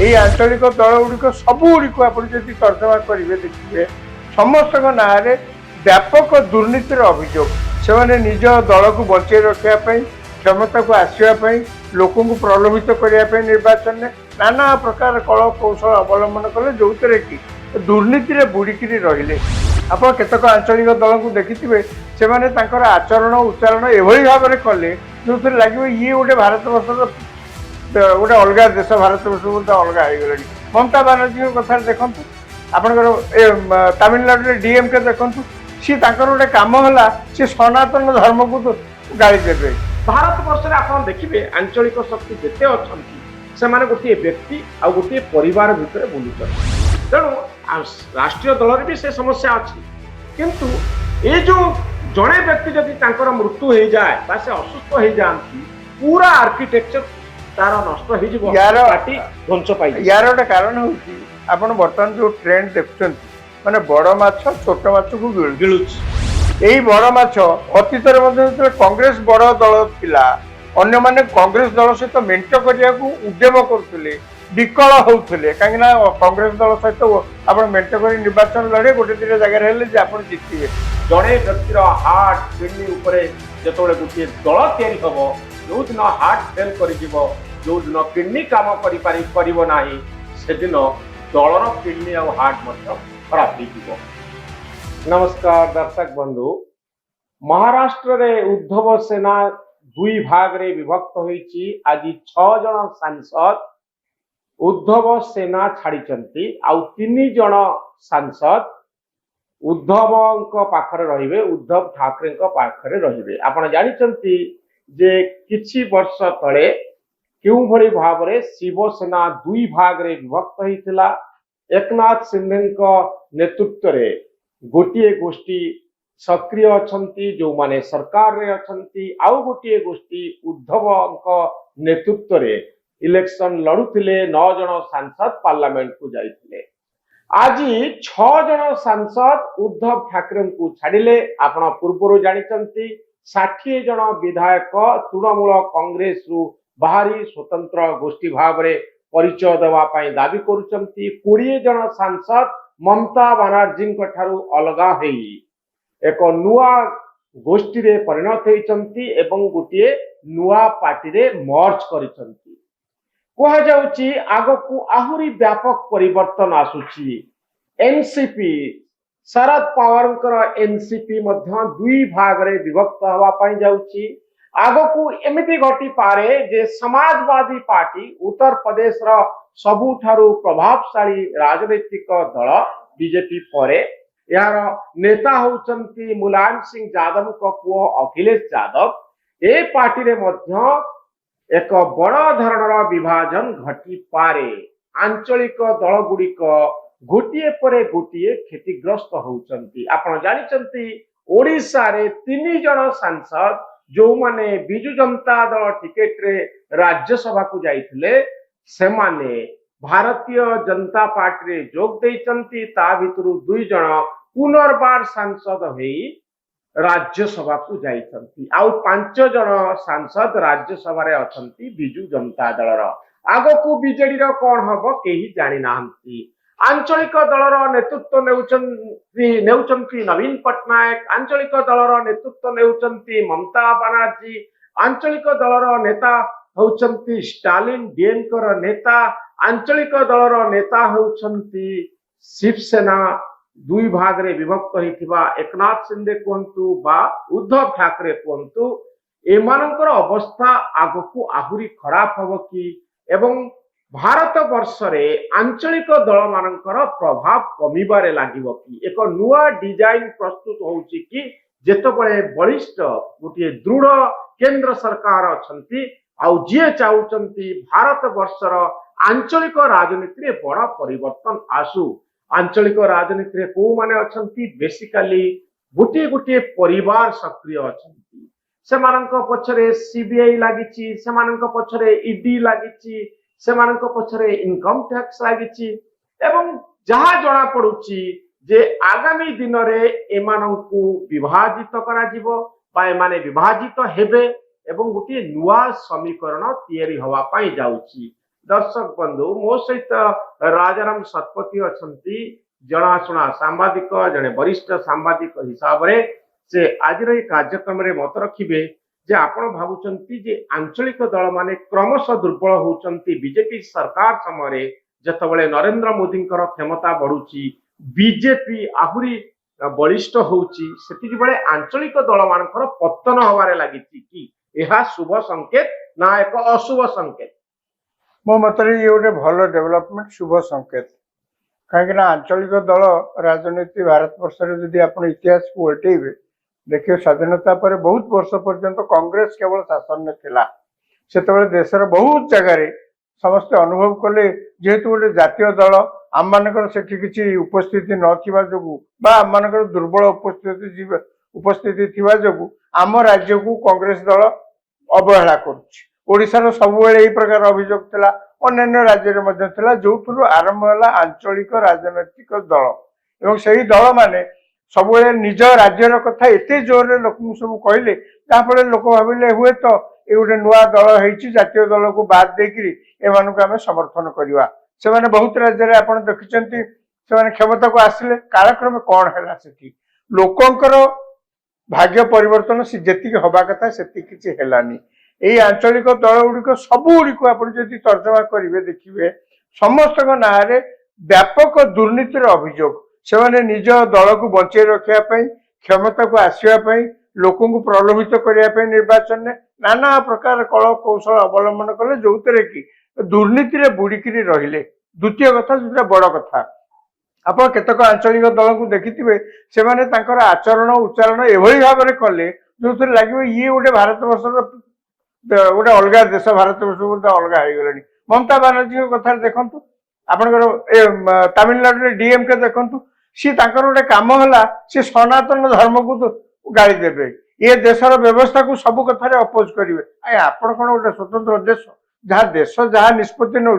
এই আঞ্চলিক দলগুড়িক সবুগুড়িক আপনার যদি তর্জমা করবে দেখবে সমস্ত নাঁরে ব্যাপক দুর্নীতির অভিযোগ। সেমানে নিজ দলকে বঞ্চাই রক্ষা ক্ষমতাকে আসবা লোক প্রলোভিত করা নির্বাচনে নানা প্রকার কল কৌশল অবলম্বন কলে যে কি দুর্নীতিরে বুড়িকি রহিলে। আপনার কেতক আঞ্চলিক দলকে দেখিথিবে সেমানে তাঁকর আচরণ উচ্চারণ এভাবে ভাবে কলে যে লাগবে ইয়ে গোটে ভারত বর্ষর গোটে অলগা দেশ, ভারত বর্ষ গোটে অলগা হয়ে গলানি। মমতা বানার্জী কথা দেখুন, আপনার তামিলনাড়ু ডিএমকে দেখুন, সি তাঁকর গোটে কাম হল সি সনাতন ধর্মকে গাড়ি দেবে। भारत वर्ष में आप देखिए आंचलिक शक्ति जिते अच्छा से गोटे व्यक्ति आ गोटे परिवार भितर बुलूचन। तेणु राष्ट्रीय दल भी से समस्या अच्छी, किंतु ये जो जड़े व्यक्ति जदि मृत्यु हो जाए से असुस्थ हो जाती पूरा आर्किटेक्चर तार नष्ट हो पार्टी ध्वंस पाई। यार गोटे कारण हूँ आप बर्तमान जो ट्रेंड देखुं माने बड़ माछ छोट माछ को गिलुची। यही बड़ माछ अतीत कांग्रेस बड़ दल थिला, अन्य माने कांग्रेस दल सहित मेंट करने उद्यम करुले, विकल होते कहीं कांग्रेस दल सहित आप मेंट कर निर्वाचन लड़े गोटे दिन जगह आप जितने जड़े व्यक्तिर हार्ट किडनी जो गोटे दल तैयारी हम जो दिन हार्ट फेल कर जो दिन किडनी काम करना से दिन दलर किडनी और हार्ट खराब हो। नमस्कार दर्शक बंधु, महाराष्ट्र रे उद्धव सेना दुई भाग रे विभक्त होईची। आज 6 जन सांसद उद्धव सेना छाड़ी आउ 3 जन सांसद उद्धव पाखरे रहिबे, उद्धव ठाकरे पाखरे रहिबे। आपण जानिचंती जे किछि वर्ष तळे केउ भली भाबरे शिवसेना दुई भाग रे विभक्त होइतिला। एकनाथ शिंदे नेतृत्व रे गोटे गोष्ठी सक्रिय अछंती जो माने सरकार रे अछंती, आउ गोटे गोष्ठी उद्धव नेतृत्व रे इलेक्शन लड़ुथिले। 9 जन सांसद पार्लियामेंट को जाइथिले। आज 6 जन सांसद उद्धव ठाकरे को छाड़िले। आपण पूर्वरु जानिचंती 60 जन विधायक तृणमूल कांग्रेस रु बाहरी स्वतंत्र गोष्ठी भाव रे परिचय देवा पई दाबी करूचंती। 20 जन सांसद ममता बानार्जी ठारू अलगा हेई एक नुआ गोष्ठी रे परिणत होइचंती एवं गोटे नुआ पार्टी रे मर्ज करिसंती। कहा जाउची आगकू आहुरी व्यापक परिवर्तन आसुची। एनसीपी शरद पवार एनसीपी मध्य दुई भाग रे विभक्त हवा पई जाउची। आगकू एमिति घटी पारे जे समाजवादी पार्टी उत्तर प्रदेश रो सबुठारू प्रभावशाली राजनीतिक दल बीजेपी परे यार नेता होचंती मुलायम सिंह यादव को पुओ अखिलेश यादव। ए पार्टी रे मध्य एक बड़ धरणर विभाजन घटी पारे। आंचलिक दल गुड़िक गोटिए परे गोटिए क्षतिग्रस्त होचंती। आपण जानिचंती ओडिशा रे 3 जन सांसद जो माने बिजु जनता दल टिकेट रे राज्यसभा को जाइथिले से माने भारतीय जनता पार्टी रे जोग देइचंती। ता भितरु 2 जन पुनर्बार सांसद होई राज्यसभा को जाइचंती। आउ 5 जन सांसद राज्यसभा रे अछंती बिजु जनता दलर। आगकू बीजेडी रो कोन हबो केही जानि नाहंती। आंचलिक दलर नेतृत्व नेउचंती नवीन पटनायक, आंचलिक दलर नेतृत्व नेउचंती ममता बानार्जी, आंचलिक दलर नेता होचंती स्टालिन डीएमकर नेता, आंचलिक दलर नेता होचंती शिवसेना दुई भाग रे विभक्त होइथिबा एकनाथ शिंदे कहंतु बा उद्धव ठाकरे कहंतु। एमानकर अवस्था आगकू आहुरी खराब हबो कि एवं भारत वर्ष रे आंचलिक दल मानकर प्रभाव कमिबारे लागिबो कि एक नुआ डिजाइन प्रस्तुत होउची कि जेतबळे बलिष्ठ गोटे दृढ़ केंद्र सरकार अछंती आउ जे चाहउचंती भारत वर्षर आंचलिक राजनीति रे बड़ा परिवर्तन आसु। आंचलिक राजनीति रे को माने अछंती बेसिकली गोटे गोटे परिवार सक्रिय अछंती। सेमानक पछरे सीबीआई लागिची, सेमानक पछरे ईडी लागिची, सेमानक पछरे इनकम टैक्स लागिची एवं जहा जणा पडुची जे आगामी दिन रे एमानकू विभाजित करा जिवो बा एमाने विभाजित हेबे एवं गोटे नुआ समीकरण तैयारी हवा पाई जाउची। दर्शक बंधु मो सहित राजाराम शतपथी अछंती जनाशुना सांबादिक जड़े वरिष्ठ सांबादिक हिसाब से आज कार्यक्रम में मत रखिए जे आपण भावुचंती जे आंचलिक दल माने क्रमशः दुर्बल होउचंती बीजेपी सरकार समय जतबले नरेंद्र मोदी क्षमता बढ़ुची बीजेपी आहुरी बलिष्ठ होउची सेतिक बेले आंचलिक दल मानकर पतन हवारे लागिची कि यह शुभ संकेत ना एक अशुभ संकेत मो मतरे ये गोटे भल डेवलपमेंट शुभ संकेत कहीं आंचलिक दल राजनीति भारत वर्ष जदि आप इतिहास को उल्टेबे देखिए स्वाधीनता पर बहुत वर्ष पर्यंत कांग्रेस केवल शासन में थिला सेतबेले देशर बहुत जगह समस्ते अनुभव कले जेहेतु गोटे जातीय दल आम मानकर सेठी किसी उपस्थिति नथिबा जोगु बा आम मानकर दुर्बल उपस्थिति थिबा जोगु आम राज्य को कांग्रेस दल अवहेला करुछि ओडिशार सबुबेले एई प्रकार अभियोग थिला अन्य राज्य में मध्य थिला जोथुरु आरंभ होला आंचलिक राजनैतिक दल एवं सही दल माने सबुबेले निज राज्यर कथा एते जोर लोक सब कहले तापर लोक भाविले हुए तो ये गोटे नुआ दल है जातीय दल को बाद देकरी एमानक आम समर्थन करवा से माने बहुत राज्य में आप देखिंट से क्षमता को आसिले कालक्रम कौन है सेठी लोकंकर भाग्य परिवर्तन से जी हवा कथा से किसी हेलानी यही आंचलिक दल गुड़िक सबुगुड़िक आप तर्जमा करेंगे देखिए समस्त ना व्यापक दुर्नीतिर अभियोग से निज दल को बचे रखापी क्षमता को आसवाई लोक प्रलोभित करने निर्वाचन में नाना प्रकार कल कौशल अवलंबन कले जो कि दुर्नीति बुड़िकी रहिले द्वितीय कथा जो बड़ कथा आप केतक आंचलिक दल को देखिथे से आचरण उच्चारण एभली भाव में कले जो लगे ये गोटे भारत वर्ष गोटे अलग देश भारत वर्ष गोटे अलग हो गला ममता बानार्जी कथा देखु आपंकर तमिलनाडु डीएमके देखु सी गोटे कम है सी सनातन धर्म को गाड़ी देवे ये देशर व्यवस्था को सब कथार अपोज करेंगे आपण कौन गोटे स्वतंत्र देश जहाँ देश जहाँ निष्पत्ति नौ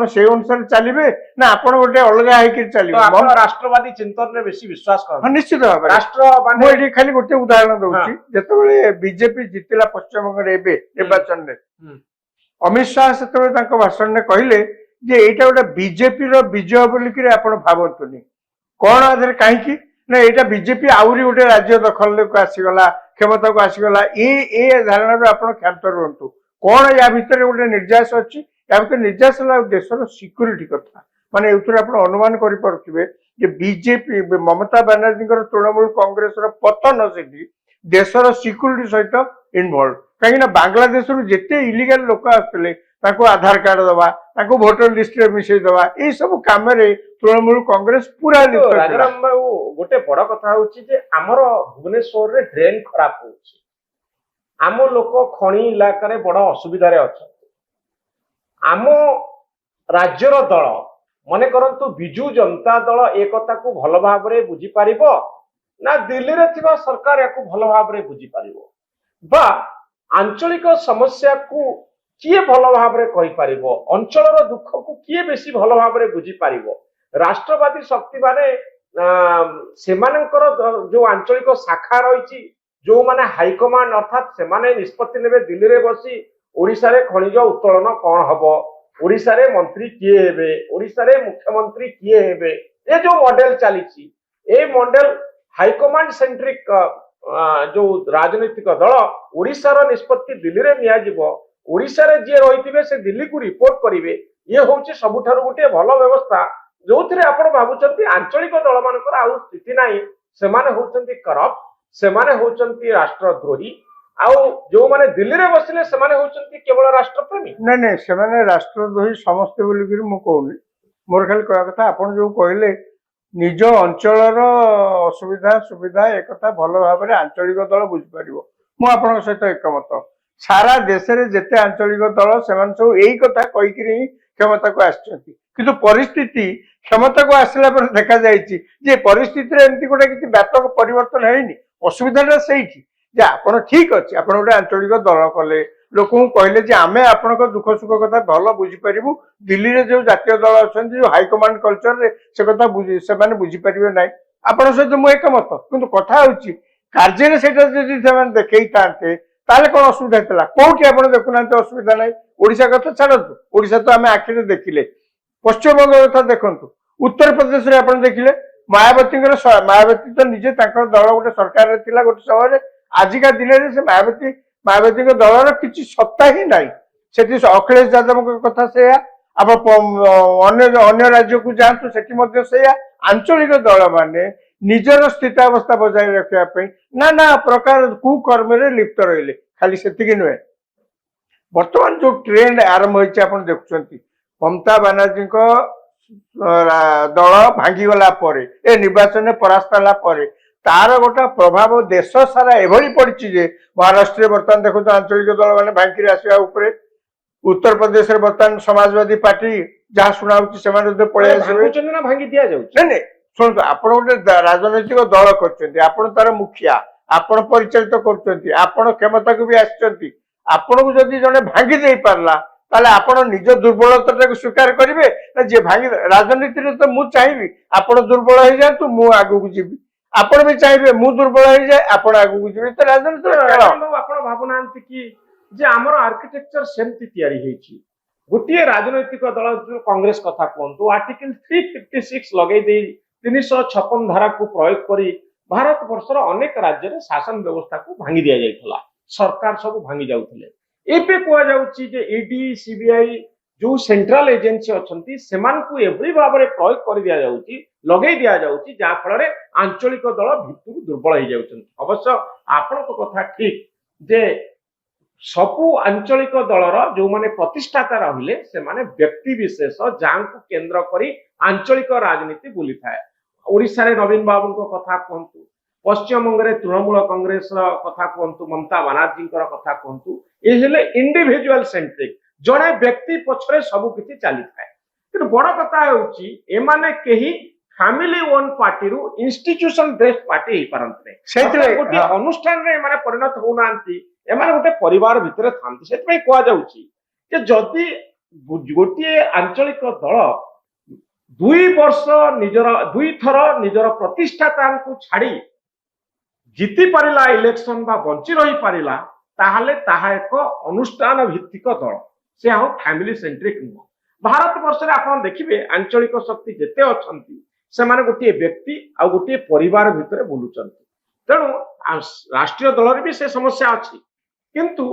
से अनुसार चलिए ना आप गोटे अलग चलिए राष्ट्रवादी चिंतन में बेसी विश्वास कर निश्चित भाव राष्ट्र खाली गोटे उदाहरण दूसरी जिते बीजेपी जितला पश्चिम बंग निर्वाचन में अमित शाह से भाषण में कहले जे एटा गोटे बीजेपी विजय बोलिक आप भावतुनि कौन आधार कहीं ना यहाँ बीजेपी आहरी गोटे राज्य दखल को आसीगला क्षमता को आसीगला ये धारणा आप क्षांत रुहतु कौन या भितर गोटे निर्यास अच्छी या भर निर्यास है देशर सिक्यूरीटी कथा माने आप अनुमान करें बीजेपी ममता बानार्जी तृणमूल कांग्रेस पतन से देशर सिक्यूरीटी सहित इनवल्व कहीं बांग्लादेश जिते इलिगाल लोक आसते आधार कार्ड दवा भोटर लिस्ट में मिसई दवा ये सब काम तृणमूल कांग्रेस पूरा राजाराम बाबू गोटे बड़ कथा होमर भुवनेश्वर रे ड्रेन खराब हो आम लोक खणी इलाकार बड़ असुविधार अच्छा आम राज्यर दल मन करंतु बिजु जनता दल एक को भल भाव में बुझीपार ना दिल्ली रे थिबा सरकार या भल भाव में बुझीपार बा आंचलिक समस्या को किए भल भाव में कहीपर अंचल दुख को किए बेसी भल भाव में बुझीपार राष्ट्रवादी शक्ति माने जो आंचलिक शाखा रही जो माने हाइकमांड अर्थात से माने निष्पत्ति नेबे दिल्ली रे बसी ओडिशा रे खनिज उत्तोलन कौन हबो ओडिशा रे मंत्री किए हेबे ओडिशा रे मुख्यमंत्री किए हेबे ये जो मॉडल चली ए मॉडल हाइकमांड सेंट्रिक जो राजनीतिक दल ओडिशा रो निष्पत्ति दिल्ली रे निया जिवो ओडिशा रे जे रहिथिबे से दिल्ली को रिपोर्ट करिवे ये होउची सबुठारु गोटे भल व्यवस्था जो थे आप भावुंट आंचलिक दल मानकर आउ स्थिति नाही सेमाने होउचंती करप्ट सेमाने होउचंती राष्ट्रद्रोही आउ जो माने दिल्ली रे बसिले सेमाने होउचंती केवल राष्ट्रप्रेमी नहीं सेमाने राष्ट्रद्रोही समस्त बोलिक मु कहूनी मोर खाली कह कथा आपण जो कहले निज अंचल असुविधा सुविधा एक भल भाव में आंचलिक दल बुझीपर मु आपण सहित एकमत सारा देश में जिते आंचलिक दल से सब यही कथा कहीकि क्षमता को आसछंती किंतु परिस्थिति क्षमता को आसला पर देखा जाए परिस्थिति एमती गोटे किसी व्यापक परिवर्तन है असुविधा से आप ठीक अच्छे आप गोटे आंचलिक दल कले लोक कहले आम आपण दुख सुख कथा भल बुझीपर दिल्ली में जो जातीय दल अच्छा जो हाइकमांड कल्चर से कथा से बुझीपर ना आपण सहित मुझे एकमत किंतु कथा हूँ कार्य से देखई था ताले कौन असुविधा था कौटी आप देखुना असुविधा ना ओडिशा कथा छाड़ू ओडिशा तो आम आखिरे देखिले पश्चिम बंग कथा देखु उत्तर प्रदेश में आप देखिले मायावती मायावती तो निजे दल गोटे सरकार गोटे समय आजिका दिन में मायावती दलर किसी सत्ता ही ना से अखिलेश यादव कथा से आप अन्य राज्य को जातु से आंचलिक दल माने निजर स्थितावस्था बजाय रखापी ना प्रकार कुकर्म लिप्त रही खाली से नुहे बर्तमान जो ट्रेंड आरंभ होती आप देखुं ममता बानार्जी दल भांगीगला निर्वाचन में परास्त है तार गोटा प्रभाव देश सारा एभली पड़ी जे महाराष्ट्र बर्तमान देखो आंचलिक दल मैंने भांगी आसवा उत्तर प्रदेश में बर्तमान समाजवादी पार्टी जहाँ शुणा पलि भांगी दि नहीं शुणु आप गोटे राजनैतिक दल कर तार मुखिया आपण परिचालित कर क्षमता को भी आसती आपण को जदि जड़े भांगी दे पारला ताले आपण निज दुर्बलता स्वीकार करेंगे ना जे भांगी राजनीति में तो मुझे चाहिए आपण दुर्बल हो जातु मु आगू को जीवी आपण भी चाहिए मु दुर्बल हो जाए आपण आगू को जीवी तो राजनीति भावुना कि जे आमर आर्किटेक्चर सेमती तैयारी होईची गोटे राजनैतिक दल कांग्रेस कथा कहतु आर्टिकल 356 लगे 356 धारा को प्रयोग करी भारत वर्षर अनेक राज्य में शासन व्यवस्था को भांगी दिया जाइथला सरकार सब भांगी जाउथले एपे कोआ जाउची जे ईडी सीबीआई जो सेंट्रल एजेंसी अछंती सेमान को एभली भाबरे प्रयोग कर दिया जाउची लगे दिया जाउची जा फल आंचलिक दल भितर दुर्बल हो जाउछन अवश्य आपन को कथा ठीक जे सबु आंचलिक दलर जो माने प्रतिष्ठाता रहिले से माने व्यक्ति विशेष जहाँ को केंद्र करी आंचलिक राजनीति बुली थाए ओडिशा रे नवीन बाबू को कथा कहतु पश्चिम बंग रे तृणमूल कांग्रेस कथा कहतु ममता बानार्जी कथा कहतु ये हेले इंडिविजुअल सेंट्रिक जड़े व्यक्ति पछरे सब किछि चली थाए कि बड़ कथा होउची एमाने केही फैमिली ओन पार्टी रु इंस्टीट्यूशन बेस्ड पार्टी ही पारंतने सेतले गोटे अनुष्ठान रे माने परिणत होनांती एमाने गोटे परिवार भितरे थांती सेतपई कोआ जाउची कि जदि गोटे आंचलिक दल 2 वर्ष निजर 2 थर निजर प्रतिष्ठाता को छाड़ी जीति पारिला इलेक्शन बा बंची रही पारिला ताहाले ताहा एक अनुष्ठान भित्तिक दल से आउ फैमिली सेंट्रिक नुह भारत वर्ष रे आपण देखिबे आंचलिक शक्ति जेते अछंती से माने गोटे व्यक्ति आ गोटे परिवार भितरे बुलुचंती तेणु राष्ट्रीय दल भी से समस्या अछि किंतु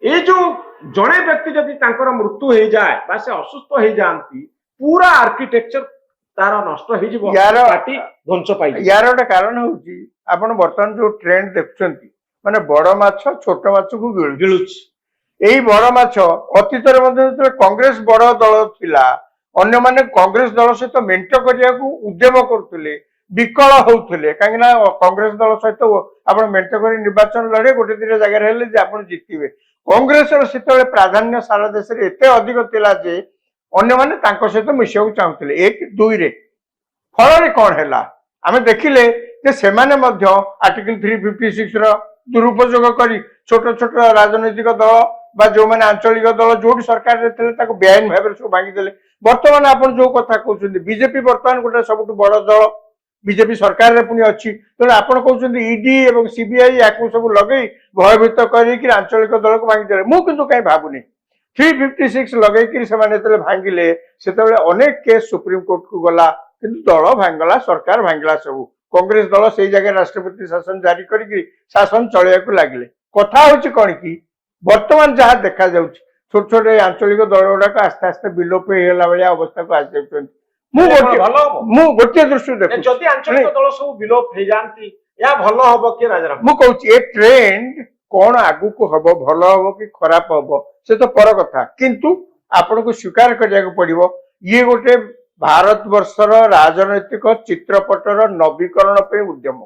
ये जो जड़े व्यक्ति जदि तांकर मृत्यु हो जाए बा से असुस्थ हो जाती पूरा आर्किटेक्चर तार नष्ट हो जिवो पार्टी ध्वंस पाई यार गोटे कारण होउची आपण वर्तमान जो ट्रेंड देखुचंती माने बड़ माछ छोट माछ को गिळुची एई बड़ माछ अतीत रे मध्ये कांग्रेस बड़ दल थिला अन्य माने कांग्रेस दल सहित मेंट करिया को उद्यम करथुले विकल होउथुले काहे ना कांग्रेस दल सहित आपण मेंट करी निर्वाचन लड़े गोटे दिन जगह हेले जे आपण जितिबे कांग्रेस रो सेतले प्राधान्य सारा देश रे एते अधिक थिला जे अन्य माने तांको सहित मिसिया को चाहुथुले 1 2 रे फल रे कोन हैला आमे देखिले जे सेमाने मध्य आर्टिकल 356 रो दुरुपयोग करी छोट छोट राजनीतिक दल बा जो माने आंचलिक दल जो सरकार रे थिले ताको बेआईन भाबरे सब भांगी देले वर्तमान आपण जो कथा कहउछन्ती बीजेपी वर्तमान गोटे सबटु बड़ दल बीजेपी सरकार रे पुनी अछि तेणु आपण कहउछन्ती ईडी एवं सीबीआई याकू सब लगई भयभीत करी कि आंचलिक दल को भांगी देले मु किंतु काई भाबुनी 356 लगई कि से माने तले भांगिले सेतबेले अनेक केस सुप्रीम कोर्ट को गला किंतु दल भांगला सरकार भांगला सब कांग्रेस दल से जगह राष्ट्रपति शासन जारी करी शासन चलिया को लागिले कथा होछि कोन की वर्तमान जहाँ देखा जाउछि छोट छोट आंचलिक दल गुड़ाक आस्ते आस्ते विलोप होगा भाया अवस्था को आस गोटे दृष्टि देखि आंचलिक दल सब विलोप हो जाती या भलो हबो कि राजाराम मु कहूछि ए ट्रेंड कोन आगु को हबो भलो हबो कि खराब हबो से तो पर कथा किंतु आपण को स्वीकार करिया को पड़िबो ये गोटे भारत वर्षर राजनैतिक चित्रपटर नवीकरण पे उद्यम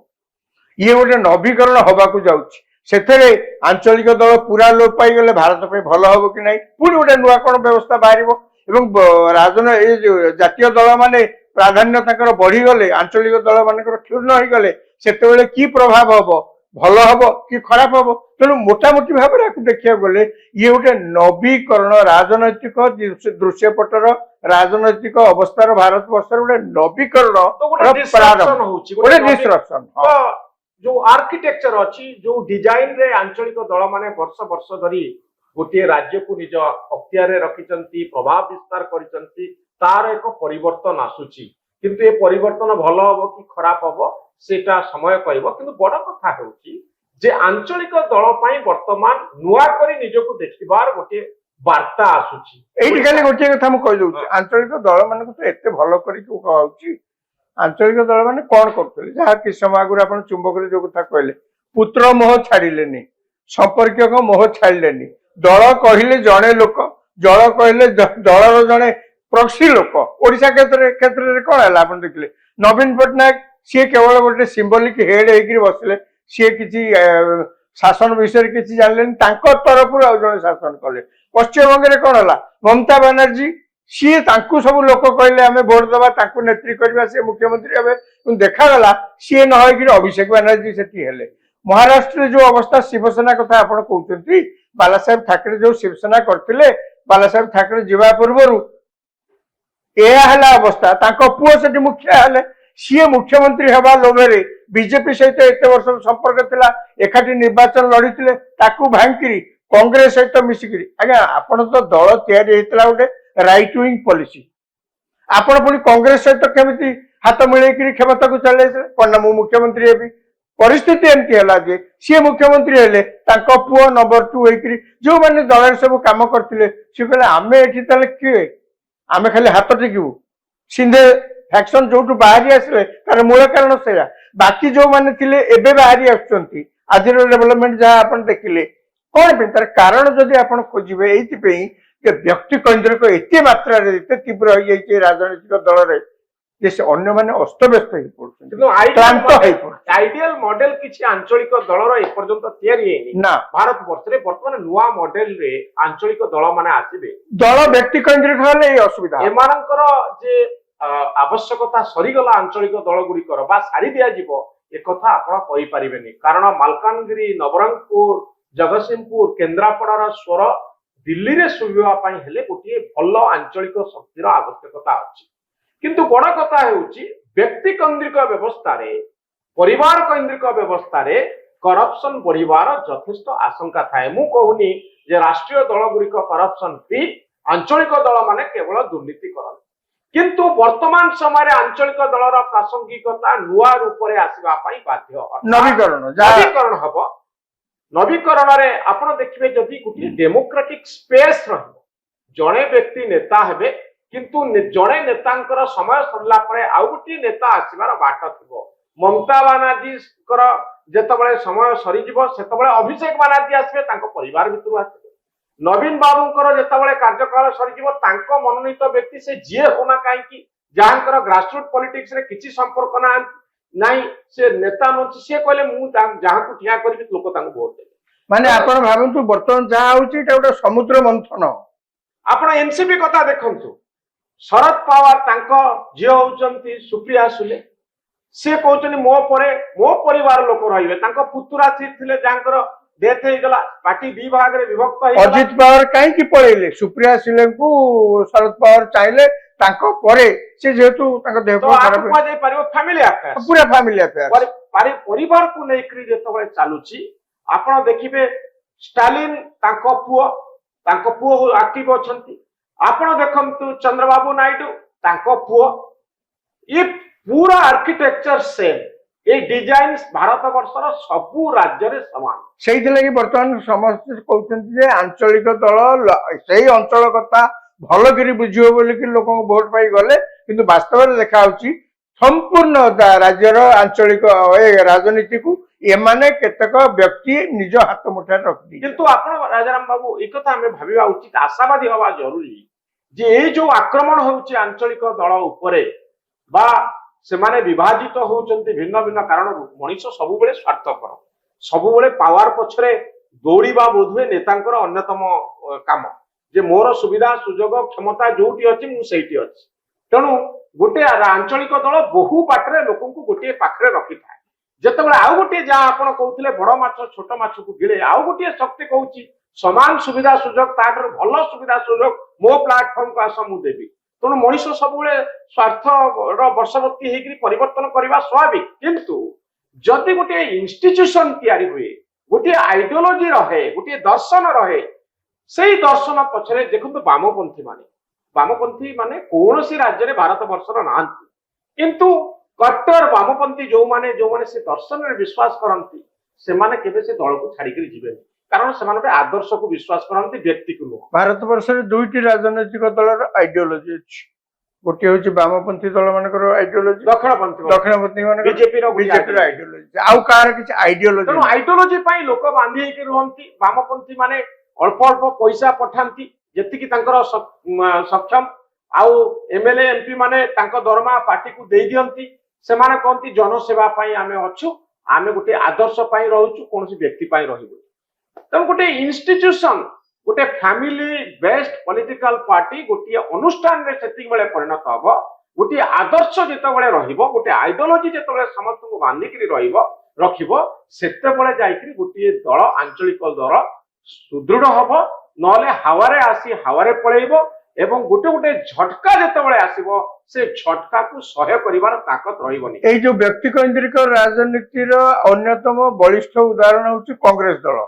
ये गोटे नवीकरण हबा को जाउछि सेथरे आंचलिक दल पूरा लोप पाई गले भारत पे भलो हबो कि नाही पुणी गोटे नुआ कोन व्यवस्था बाहरिबो एवं जातीय दल माने प्राधान्य ताकर बढ़ी गले आंचलिक दल मानकर क्षुण्ण हो गले सेतेबेले की प्रभाव हबो भलो हबो कि खराब हबो तेणु मोटामोटी भाव में देखा गले ये गोटे नवीकरण राजनैतिक दृश्यपटर राजनैतिक अवस्थार भारत वर्ष गोटे नवीकरण गोटे डिस्ट्रक्शन जो आर्किटेक्चर अच्छी जो डिजाइन रे आंचलिक दल माने वर्ष वर्ष धरी गोटे राज्य को निज अख्तियार रखिचंती प्रभाव विस्तार करिचंती तार एक परिवर्तन आसुची किंतु ये परिवर्तन भल हबो कि खराब हबो सेटा समय कहबो किंतु बड़ कथा होची जे आंचलिक दल पई वर्तमान नुआ करी निजको देखिबार गोटे वार्ता आसुची एठी खाली गोटे कथा मु कहि दउची आंचलिक दल मानक तो एते भलो करी को कहउची आंचलिक दल माने कोन करथले जहा कि समय आगुर आपण चुंबक रे जो कथा कहले पुत्र मोह छाडिलेनी संपर्क को मोह छाडिलेनी दल कहिले जणे लोक जल कहले दलर जणे प्रक्सी लोक ओडिशा क्षेत्र रे कोन हला आपण देखले नवीन पटनायक सी केवल गोटे सिंबलिक हेड हेकरी बसले सी किछि शासन विषय किछि जानलेन तांको तरफ जणे शासन कले पश्चिम बंग रे कोन हला ममता बनर्जी सी तांकु सब लोक कहले आमे वोट दबा तांकु नेत्री करबा से मुख्यमंत्री हबे देखा गला सी न होय कि अभिषेक बनर्जी सेठी हेले महाराष्ट्र रे जो अवस्था शिवसेना कथा आपण कहउछंती बाला साहेब ठाकरे जो शिवसेना करथिले बाला साहेब ठाकरे जीवा पूर्वरु एया हला अवस्था तांको पुओ सेठी मुख्य हले सी मुख्यमंत्री हबा लोभरे बीजेपी सहित एते वर्ष संपर्क थिला एकाठी निर्वाचन लड़ीथिले ताकू भांगिरी कांग्रेस सहित मिसिकिरी आज्ञा आपण तो दल तैयारी हेतला गोटे राइट विंग पॉलिसी आपण पुणी कांग्रेस सहित केमिति हाथ मिलेकरी क्षमता को चले कोन मु मुख्यमंत्री हेबी परिस्थिति एमती है जे सी मुख्यमंत्री हेले तांको पुओ नंबर 2 हेकरी जो माने दल सब काम करथिले सी कहले आमे एठी तले किए आमे खाली हाथ टेकिबू सिंधे फैक्शन जो बाहरी आसले तार मूल कारण से बाकी जो माने थिले एबे बाहरी आछंती आजिर डेवलपमेंट जहाँ आपण देखिले कौन पे तार कारण जदि आपण खोजिबे एथि पे कि व्यक्ति केंद्रिक एते मात्रा रे एते तीव्र हो जाई राजनीतिक दल रे जे से अन्य माने अस्तव्यस्त हो पड़छन किंतु आइडियल मॉडल किछि आंचलिक दलर ए पर्यंत तैयारी हेनी ना भारत वर्ष रे वर्तमान नुआ मॉडल रे आंचलिक दल माने आसीबे दल व्यक्ति केंद्रिक हले ए असुविधा एमानकर जे आवश्यकता सरीगला आंचलिक दल गुड़िकर बा सारी दिया जीवो ए कथा आपण कहि परिबेनी कारण मालकानगिरी नवरंगपुर जगतसिंहपुर केन्द्रापड़ार स्वर दिल्ली रे सुविधा पई हेले गोटे भल आंचलिक शक्तिर आवश्यकता अछि किंतु बड़ कथा हेउची व्यक्ति केंद्रिक व्यवस्था रे परिवार केंद्रिक व्यवस्था रे करप्शन बढ़िबार यथेष्ट आशंका थाए मु कहूनी जे राष्ट्रीय दल गुड़िक करप्शन फ्री आंचलिक दल माने केवल दुर्नीति करन किंतु वर्तमान समय आंचलिक दलर प्रासंगिकता नुआ रूप रे आसीबा पई बाध्य नवीकरण हबो नवीकरण रे आपण देखिबे जदि गुटी डेमोक्रेटिक स्पेस रहबो जणे व्यक्ति नेता हेबे किंतु जणे नेतांकर समय सरला परे आउ गुटी नेता आसीबार बाट थिबो ममता बनर्जी कर जेतबळे समय सरी जिवो सेतबळे अभिषेक बनर्जी आसीबे तांको परिवार भितरु आसीबे नवीन बाबूंकर जेतबळे कार्यकाल सरी जिवो तांको मनोनीत व्यक्ति से जे होना काहे कि जहाँकर ग्रासरूट पॉलिटिक्स रे किछि संपर्क ना नाही से नेता नछि से कहले मु जहाँ को ठिया करबी लोक तांको वोट देबे माने आपण भाबंतु वर्तमान जहाँ होची एटा गोटे समुद्र मंथन आपण एनसीपी कथा देखंतु शरद पवार तांको जे होचंती सुप्रिया सुले से कहउचनी मो परिवार लोक रहिबे तांको पुतुरा थिले जहाँकर डेथ हे गला पार्टी दी भाग रे विभक्त हे अजित पवार काहे कि पळेले सुप्रिया सुले को शरद पवार चाहिले तांको परे से जेतु तांको देह तो खराब हो जाई परिवार फैमिली अफेयर पूरा फैमिली अफेयर परिवार को नेकरी जेतबळे चालुची आपण देखिबे स्टालिन तांको पुओ एक्टिव अछंती आपण देखंतु चंद्रबाबू नायडू तांको पुओ ये पूरा आर्किटेक्चर सेम ए डिजाइन भारत वर्षर सबु राज्य रे समान सेहि लगी वर्तमान समस्त कहउछंती जे आंचलिक दल सेही अंचल कथा भल करी बुझियो बोली कि लोक वोट पाई गले किंतु वास्तव में देखा होची संपूर्ण राज्यर आंचलिक राजनीति को एमाने केतक व्यक्ति निज हाथ मुठा रखी किंतु आपण राजाराम बाबू एक कथा हमें भाबिबा उचित आशावादी हवा जरूरी जे ए जो आक्रमण होउची आंचलिक दल उपरे बा से माने विभाजित होउचंती भिन्न भिन्न कारण मनीष सबु बेले स्वार्थपर सबु बेले पावर पछरे दौड़ीबा बोधुए नेतांकर अन्यतम काम जे मोर सुविधा सुजोग क्षमता जोटी अछि मु सेठी अछि तेणु गोटे आंचलिक दल बहु बाटरे लोकन को गोटे पाखरे रखि थाए जेतबेले आउ गोटे जा आपण कहउथिले बड़ माछ छोट माछ को गिळे आउ गोटे शक्ति कहउची समान सुविधा सुजोग ताटर भल सुविधा सुजोग मो प्लेटफॉर्म को आस मु देबी तेणु मनीष सब स्वार्थ वर्षवर्ती होकर परिवर्तन करने स्वाभाविक किंतु जदि गोटे इन्स्टिट्यूशन तैयारी हुए गोटे आइडियोलोजी रहे गोटे दर्शन रहे से दर्शन पछरे देखो वामपंथी माने कौन सी राज्य भारत वर्षर ना किंतु कट्टर वामपंथी जो माने से दर्शन में विश्वास करती से माने केबे से दल को छाड़ी जीवे कारण से आदर्श को विश्वास करती व्यक्ति को नुह भारत वर्ष दुईटी राजनैतिक दलर आइडियोलोजी अच्छी गोटे हूँ वामपंथी दल मानकर आइडियोलोजी दक्षिणपंथी बीजेपी आइडियोलोजी आउ कहार किसी आइडियोलोजी तेणु आइडियोलोजी लोक बांधी होकर रुहନ୍ତି वामपंथी माने अल्प अल्प पैसा पठाती जी सक्षम आउ एमएलए एमपी माने दरमा पार्टी को दे दियंती से माने कहती जनसेवा आमे अच्छु आमे गोटे आदर्श रोचु कौन व्यक्ति रही तेणु गोटे इन्स्टिट्यूशन गोटे फैमिली बेस्ड पॉलिटिकल पार्टी गोटे अनुष्ठान रे सेतिक बेले परिणत हबो गोटे आदर्श जेतेबेले रहिबो गोटे आइडियोलॉजी जेतेबेले समस्त को बांधिकरी रहिबो रखिबो सेतेबेले जाईकरी गोटे दल आंचलिक दल सुदृढ़ हबो नले हावारे आसी हावारे पळेइबो एवं गोटे गोटे झटका जेतेबेले आसीबो से झटका को सहय करिवार ताकत रहिबोनी एई जो व्यक्ति केंद्रिक राजनीतिर अन्यतम बलिष्ठ उदाहरण होची कांग्रेस दल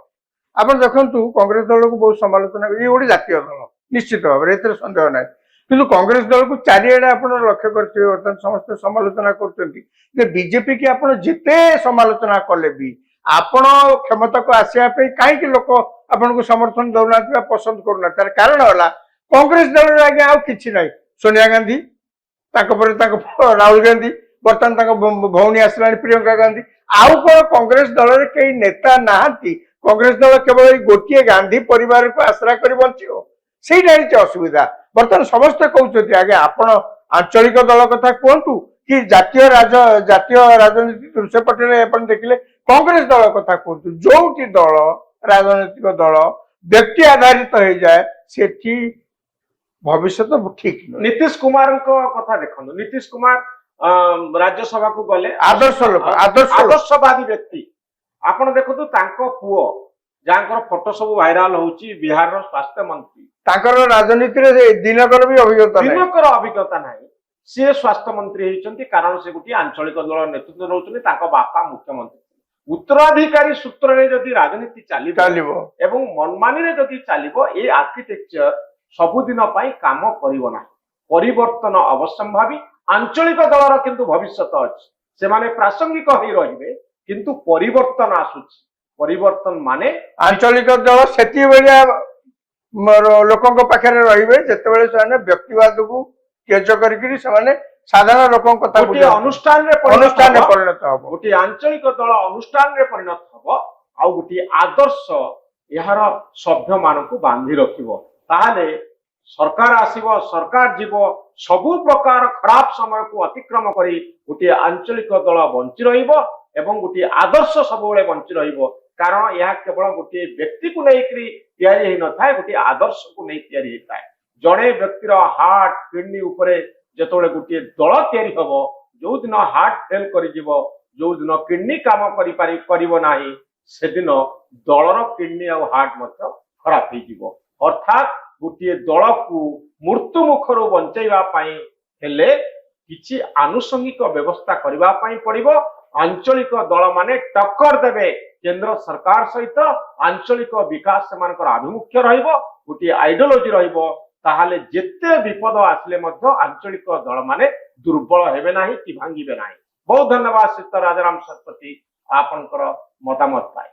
आपण देखंतु कांग्रेस दल को बहुत समालोचना ये गोटे जातीय दल निश्चित भाव में एते संदेह ना किंतु कांग्रेस दल को चारिआडे आपण लक्ष्य करथिबे वर्तमान समस्त समालोचना करछंती जे बीजेपी की आपण जिते समालोचना कले भी आपण क्षमता को आसिया पे काहे कि लोक आपण को समर्थन दउना पसंद करूना तार कारण होला कांग्रेस दल रे आगे आउ किछि नै सोनिया गांधी ताको पर ताको राहुल गांधी वर्तमान ताको भौणी आसलानी प्रियंका गांधी आउ को कांग्रेस दल रे केही नेता नाहांती कांग्रेस दल केवल गोटे गांधी परिवार को आश्रा कर बंचो से असुविधा बर्तमान समस्त कहते आगे आपण आंचलिक दल कथा कहतु कि जातीय राजनीति सेपटे देखिले कांग्रेस दल कथा कहतु जो दल राजनैतिक दल व्यक्ति आधारित हो जाए सेठी भविष्य ठीक नीतीश कुमार कथा देखो नीतीश कुमार राज्यसभा को गले आदर्श लोक आदर्शवादी व्यक्ति आपण देखो पुओ जहाँ फोटो सब भाइराल होची बिहार स्वास्थ्य मंत्री राजनीति दिनकर भी अभिज्ञता ना सी स्वास्थ्य मंत्री होती कारण से गोटे आंचलिक दल नेतृत्व रोचनी बापा मुख्यमंत्री उत्तराधिकारी सूत्र में जदि राजनीति चलो एवं मनमानी रे जदि चलो ये आर्किटेक्चर सबुदिन काम करिवो ना परिवर्तन अवश्यंभावी आंचलिक दलर किंतु भविष्य अच्छी से माने प्रासंगिक हो रहिबे किंतु परिवर्तन आसुची परिवर्तन माने आंचलिक दल सेती बेलिया लोकंक पाखे रहिबे जेतेबेले से व्यक्तिवाद को त्यज करिकरी से साधारण लोकंक कथा गोटे अनुष्ठान रे परिणत हबो गोटे आंचलिक दल अनुष्ठान रे परिणत हबो आ गोटे आदर्श यार सभ्य मानकु बांधी रखिबो ताहाले सरकार आसीबो सरकार जीवो सबु प्रकार खराब समय को अतिक्रम करी गोटे आंचलिक दल बंची रहिबो एवं गोटे आदर्श सबुबले बंची रहिबो कारण यह केवल गोटे व्यक्ति को लेकर तैयारी न था गोटे आदर्श को नहीं तैयारी होता है जड़े व्यक्तिर हार्ट किडनी उपरे जेतोले गोटे दल तैयारी हबो जो दिन हार्ट फेल करि जीवो जो दिन किडनी काम करिवो नाही से दिन दलर किडनी और हार्ट मत खराब हो जीवो अर्थात गोटे दल को मृत्यु मुखर बंचाइबा पई हेले किछि आनुषंगिक व्यवस्था करबा पई पड़िबो आंचलिक दल माने टक्कर देबे केंद्र सरकार सहित आंचलिक विकास से आभिमुख्य रहिबो गोटे आइडियोलॉजी रहिबो ताहाले जेते विपद आसले मध्य आंचलिक दल माने दुर्बल हेबे नाही कि भांगिबे नाही बहुत धन्यवाद श्री राजाराम शतपथी आपनकर मतामत पाए।